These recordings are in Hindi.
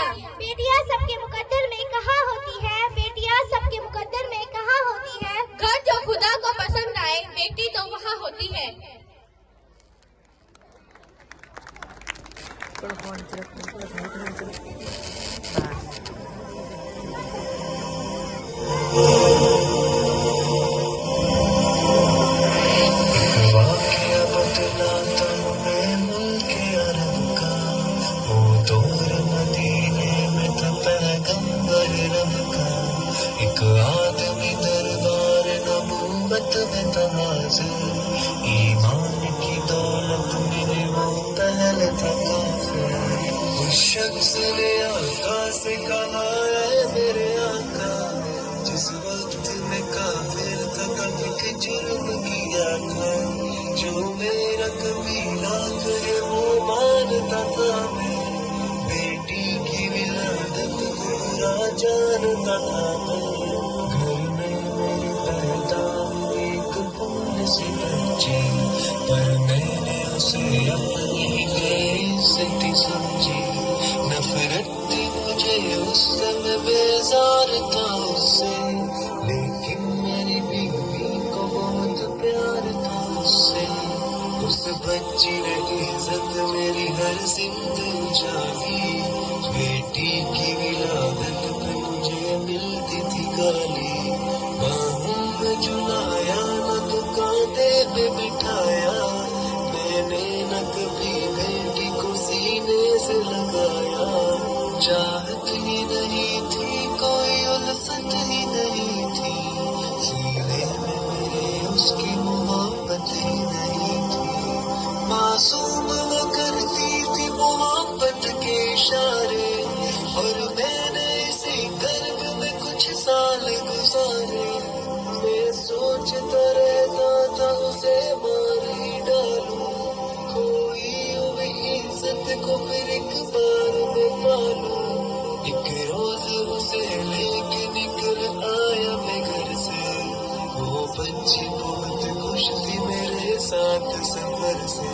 बेटियां सबके मुकद्दर में कहाँ होती है, बेटियां सबके मुकद्दर में कहाँ होती है। घर जो खुदा को पसंद आए बेटी तो वहाँ होती है। एक आदमी दरबार नबूवत में तनाज़ुर, ईमान की दौलत में वो पहले था काफिर। उस शख्स ने आका से कहा, ऐ मेरे आका, जिस वक्त में काफिर था कभी जुर्म किया था, जो मेरा कबीला करे वो मानता था मैं, बेटी की विलादत पूरा जानता था मैं। घर में मेरी पैदा हुई एक फूल सी बच्ची, पर मैंने उसे अपनी बेइज्जती समझी। नफरत थी मुझे उस समय, बेजार था उससे, लेकिन मेरी बीवी को बहुत प्यार था उससे। उस बच्ची ने इज्जत मेरी हर जिंद उजाली, बेटी की विलादत पे मुझे मिलती थी गाली। बाहों में झुलाया न दुकाने पे बिठाया, मैंने न कभी बेटी को सीने से लगाया। चाहत ही नहीं थी, कोई उल्फत ही नहीं थी, सीने में मेरे उसकी मोहब्बत ही नहीं थी। मासूम वो करती थी मोहब्बत के इशारे, और मैंने इसी गर्भ में कुछ साल गुजारे। मैं सोचता रहता था उसे मार ही डालूं, खोई हुई इज्जत को फिर एक बार में पालूं। एक रोज उसे लेके निकल आया मैं घर से, वो बच्ची बहुत खुश थी मेरे साथ सफर से।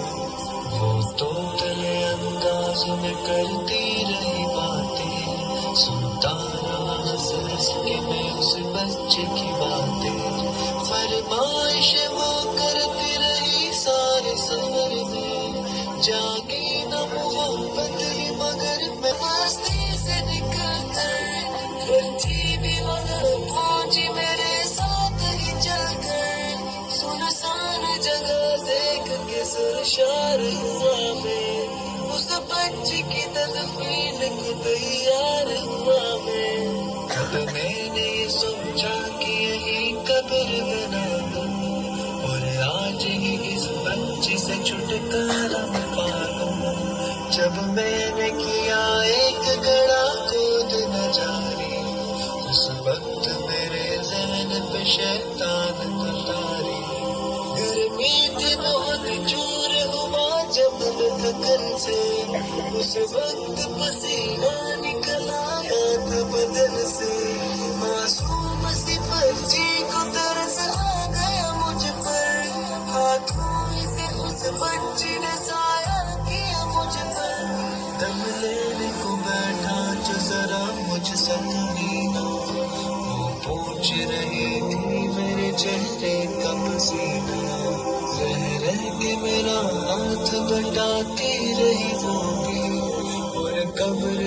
वो तोतले अंदाज में करती रही बातें, सुनता रहा हंस हंस के मैं उस बच्चे की बातें। फरमाइश वो करती रही सारे सफर में, जागी न मोहब्बत ही मगर मैं मस्ती से निकल कर, बच्ची भी वहाँ पहुंची मेरे साथ ही चल कर। सुनसान जगह देख के सरशार हुआ मैं, उस बच्ची की तदफीन को तैयार हुआ मैं। अब मैंने ये सोचा कि यही कब्र बना लूं, और आज ही इस बच्ची से छुटकारा मैं पा लूं। जब मैंने किया एक गड़ा खोद न जारी, उस वक्त मेरे ज़हन पे शैतान ततारी। गर्मी थी बहुत जोर हुआ जब मैं थकन से, उस वक्त पसीना निकल आया था बदन से। मासूम सी बच्ची को तरस आ गया मुझ पर, हाथों से उस बच्ची ने साया किया मुझ पर। दम लेने को बैठा जो जरा मुझसे दूरी ना, वो पूछ रही थी मेरे चेहरे का पसीना। रह रह के मेरा हाथ बटाती रही वो भी, और कब्र